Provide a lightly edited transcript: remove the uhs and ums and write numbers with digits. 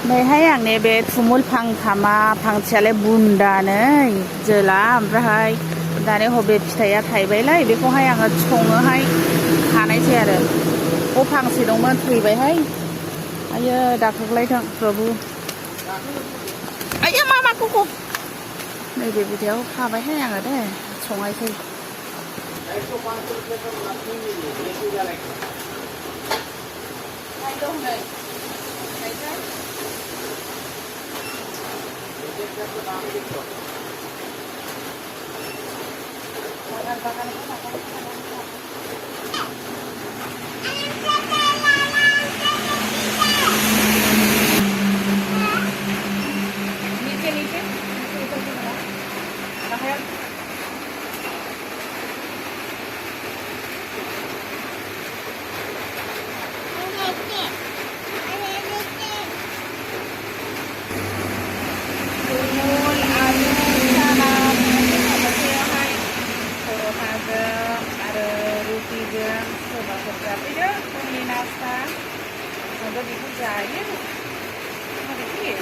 ओमफ्रायहाय आंनि बे थुमुल फांथामा फांसेयालाय बुन्दानै जोला ओमफ्रायहाय दानि हबे फिथाइया थाइबायलाय बेखौहाय आङो सङोहाय हानायसै आरो अ फांसे दंमोन थैबायहाय आयो दाखोग्लायथों प्रभु आयो मा कुकु नैबे बिदियाव खाबायहाय आङो दे संनायसै सोरबाफोर जाफैदो फुंनि नास्ता जोंबो बेखौ जायो माबायदि